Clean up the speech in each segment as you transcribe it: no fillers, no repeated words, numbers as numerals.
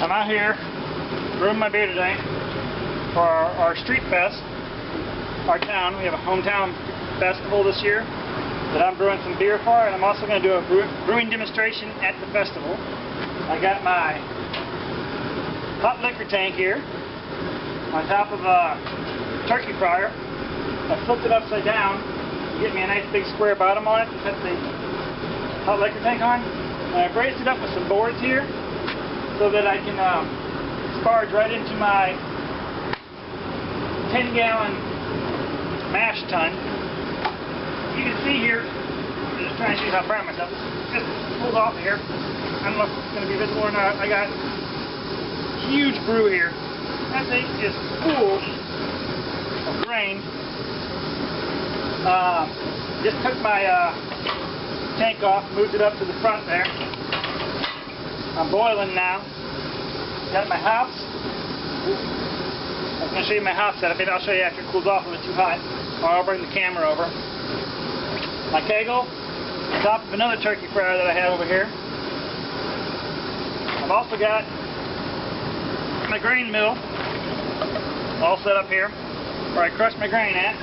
I'm out here brewing my beer today for our street fest, our town. We have a hometown festival this year that I'm brewing some beer for, and I'm also going to do a brewing demonstration at the festival. I got my hot liquor tank here on top of a turkey fryer. I flipped it upside down to get me a nice big square bottom on it to set the hot liquor tank on. And I braced it up with some boards here so that I can sparge right into my 10-gallon mash tun. You can see here, I'm just trying to see how proud of myself. This just pulled off here. I don't know if it's going to be visible or not. I got huge brew here. That thing is full of grain. Just took my tank off, moved it up to the front there. I'm boiling now. Got my hops. I'm going to show you my hop setup. Maybe I'll show you after it cools off a little too hot, or I'll bring the camera over. My kegel on top of another turkey fryer that I have over here. I've also got my grain mill all set up here where I crush my grain at.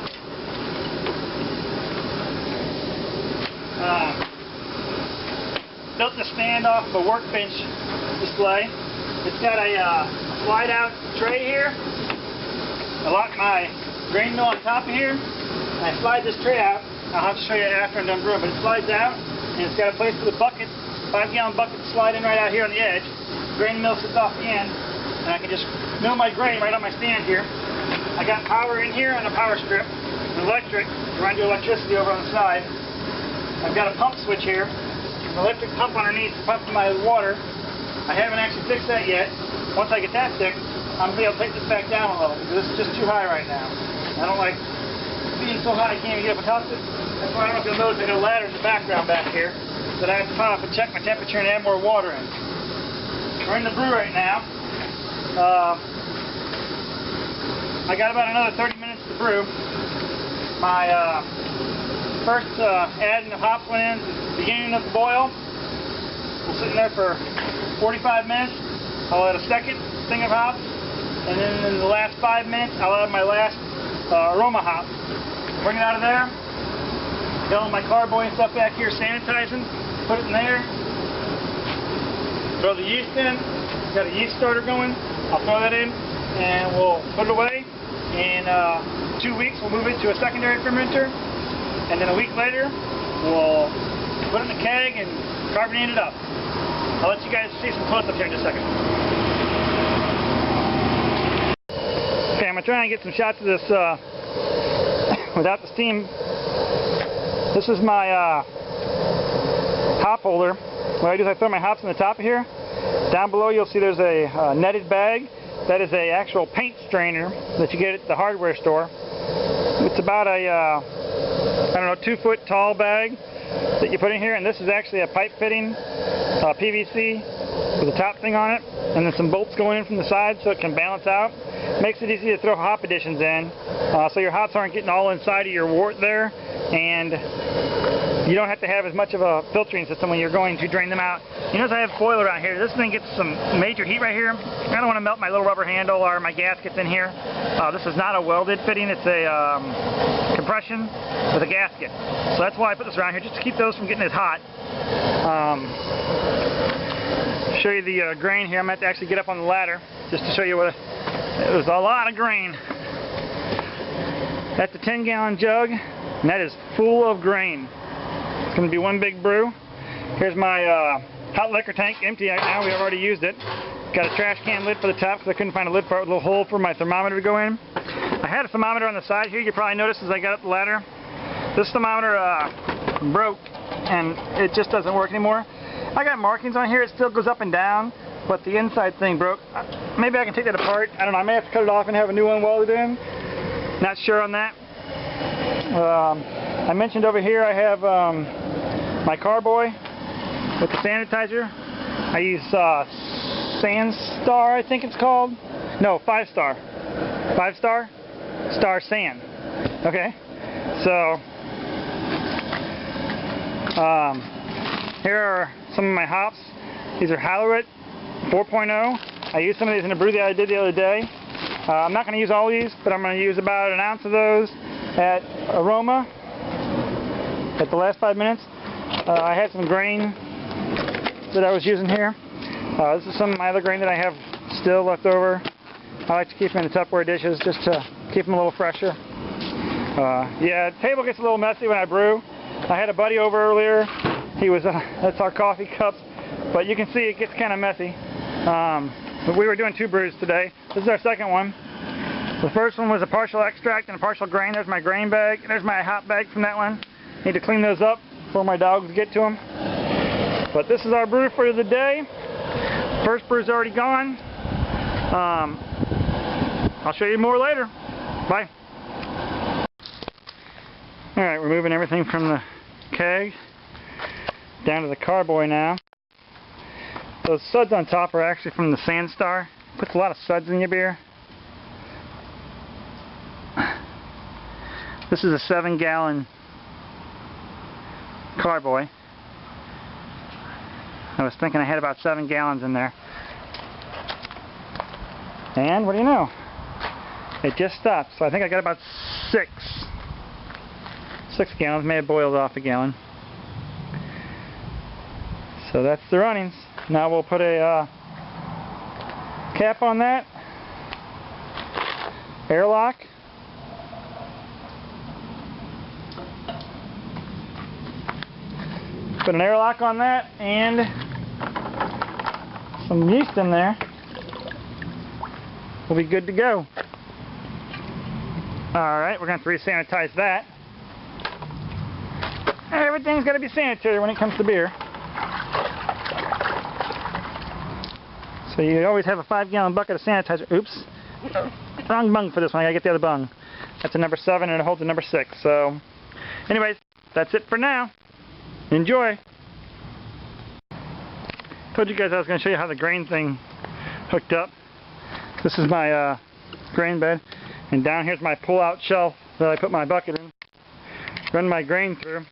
Built the stand off of a workbench display. It's got a slide out tray here. I lock my grain mill on top of here, and I slide this tray out. I'll have to show you after I'm done brewing, but it slides out, and it's got a place for the bucket, 5-gallon bucket to slide in right out here on the edge. Grain mill sits off the end, and I can just mill my grain right on my stand here. I got power in here on a power strip, an electric, to run your electricity over on the side. I've got a pump switch here, an electric pump underneath to pump my water. I haven't actually fixed that yet. Once I get that fixed, I'm going to be able to take this back down a little, because this is just too high right now. I don't like being so high I can't even get up atop it. That's why I don't know if you'll notice I got a ladder in the background back here that I have to climb up and check my temperature and add more water in. We're in the brew right now. I got about another 30 minutes to brew. My first adding of hops went in at the beginning of the boil. We're sitting there for 45 minutes. I'll add a second thing of hops, and then in the last 5 minutes I'll add my last aroma hops. Bring it out of there. Got all my carboy and stuff back here sanitizing. Put it in there. Throw the yeast in. Got a yeast starter going. I'll throw that in, and we'll put it away. In 2 weeks we'll move it to a secondary fermenter, and then a week later we'll put it in the keg and carbonate it up. I'll let you guys see some close-ups here in just a second. Okay, I'm going to try and get some shots of this without the steam. This is my hop holder. What I do is I throw my hops in the top of here. Down below you'll see there's a netted bag. That is a actual paint strainer that you get at the hardware store. It's about a, I don't know, 2-foot tall bag that you put in here, and this is actually a pipe fitting PVC with a top thing on it, and then some bolts going in from the side so it can balance out. Makes it easy to throw hop additions in, so your hops aren't getting all inside of your wort there, and you don't have to have as much of a filtering system when you're going to drain them out. You notice I have foil around here. This thing gets some major heat right here. I don't want to melt my little rubber handle or my gaskets in here. This is not a welded fitting. It's a compression with a gasket. So that's why I put this around here, just to keep those from getting as hot. Show you the grain here. I'm going to have to actually get up on the ladder just to show you what it was. A lot of grain. That's a 10-gallon jug, and that is full of grain. It's going to be one big brew. Here's my hot liquor tank, empty right now. We've already used it. Got a trash can lid for the top because I couldn't find a lid for it, with a little hole for my thermometer to go in. I had a thermometer on the side here. You probably noticed as I got up the ladder. This thermometer broke, and it just doesn't work anymore. I got markings on here. It still goes up and down, but the inside thing broke. Maybe I can take that apart. I don't know. I may have to cut it off and have a new one welded in. Not sure on that. I mentioned over here I have my carboy with the sanitizer. I use Sandstar, I think it's called. No, 5-star. 5-star? Star Sand. Okay. So, here are some of my hops. These are Hallerite 4.0. I used some of these in the brew that I did the other day. I'm not going to use all these, but I'm going to use about an ounce of those at aroma at the last 5 minutes. I had some grain that I was using here. This is some of my other grain that I have still left over. I like to keep them in the Tupperware dishes just to keep them a little fresher. Yeah, the table gets a little messy when I brew. I had a buddy over earlier. He was, that's our coffee cups, but you can see it gets kind of messy. But we were doing 2 brews today. This is our second one. The first one was a partial extract and a partial grain. There's my grain bag. There's my hot bag from that one. Need to clean those up before my dogs get to them. But this is our brew for the day. First brew's already gone. I'll show you more later. Bye. Alright, we're moving everything from the keg down to the carboy now. Those suds on top are actually from the Sand Star. Puts a lot of suds in your beer. This is a 7-gallon carboy. I was thinking I had about 7 gallons in there. And what do you know? It just stopped. So I think I got about 6 gallons. May have boiled off a gallon. So that's the runnings. Now we'll put a cap on that. Airlock. Put an airlock on that and some yeast in there. We'll be good to go. Alright, we're going to re-sanitize that. Everything's got to be sanitary when it comes to beer. So you always have a 5-gallon bucket of sanitizer. Oops. Wrong bung for this one. I got to get the other bung. That's a number 7 and it holds a number 6. So, anyways, that's it for now. Enjoy. Told you guys I was going to show you how the grain thing hooked up. This is my grain bed, and down here's my pull-out shelf that I put my bucket in. Run my grain through.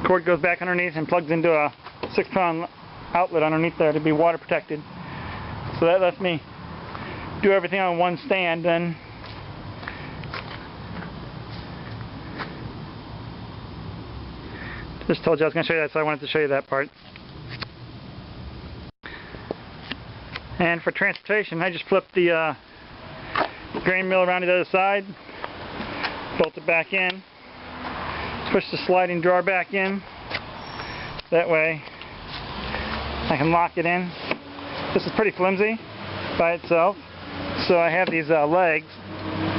Cord goes back underneath and plugs into a 6-pound outlet underneath there to be water protected. So that lets me do everything on one stand. And just told you I was going to show you that, so I wanted to show you that part. And for transportation, I just flipped the grain mill around to the other side, bolt it back in, push the sliding drawer back in. That way I can lock it in. This is pretty flimsy by itself, so I have these legs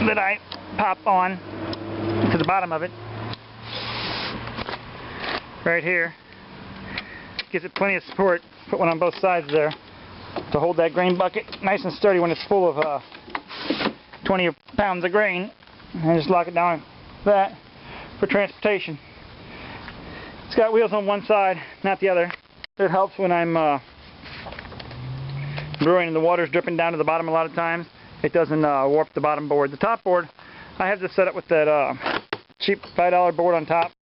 that I pop on to the bottom of it right here. Gives it plenty of support. Put one on both sides there to hold that grain bucket nice and sturdy when it's full of 20 pounds of grain. And just lock it down like that for transportation. It's got wheels on one side, not the other. It helps when I'm brewing and the water's dripping down to the bottom a lot of times. It doesn't warp the bottom board. The top board, I have this set up with that cheap $5 board on top.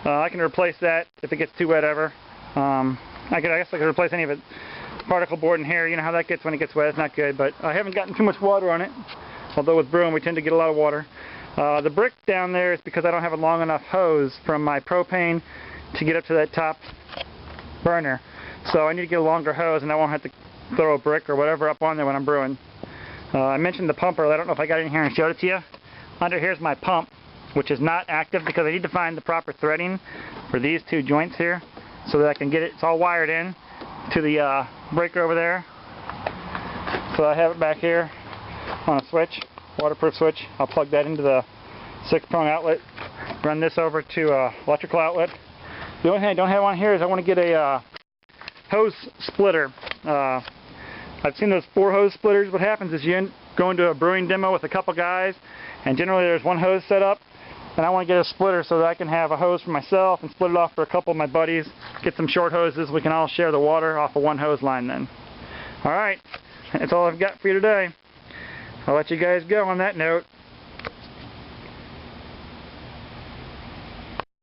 I can replace that if it gets too wet ever. I guess I could replace any of it. Particle board in here, you know how that gets when it gets wet. It's not good, but I haven't gotten too much water on it. Although with brewing we tend to get a lot of water. The brick down there is because I don't have a long enough hose from my propane to get up to that top burner. So I need to get a longer hose, and I won't have to throw a brick or whatever up on there when I'm brewing. I mentioned the pump earlier. I don't know if I got it in here and showed it to you. Under here's my pump, which is not active because I need to find the proper threading for these 2 joints here so that I can get it. It's all wired in to the breaker over there. So I have it back here on a switch, waterproof switch. I'll plug that into the 6-prong outlet, run this over to electrical outlet. The only thing I don't have on here is I want to get a hose splitter. I've seen those 4 hose splitters. What happens is you go into a brewing demo with a couple guys, and generally there's one hose set up, and I want to get a splitter so that I can have a hose for myself and split it off for a couple of my buddies. Get some short hoses. We can all share the water off of one hose line then. Alright, that's all I've got for you today. I'll let you guys go on that note.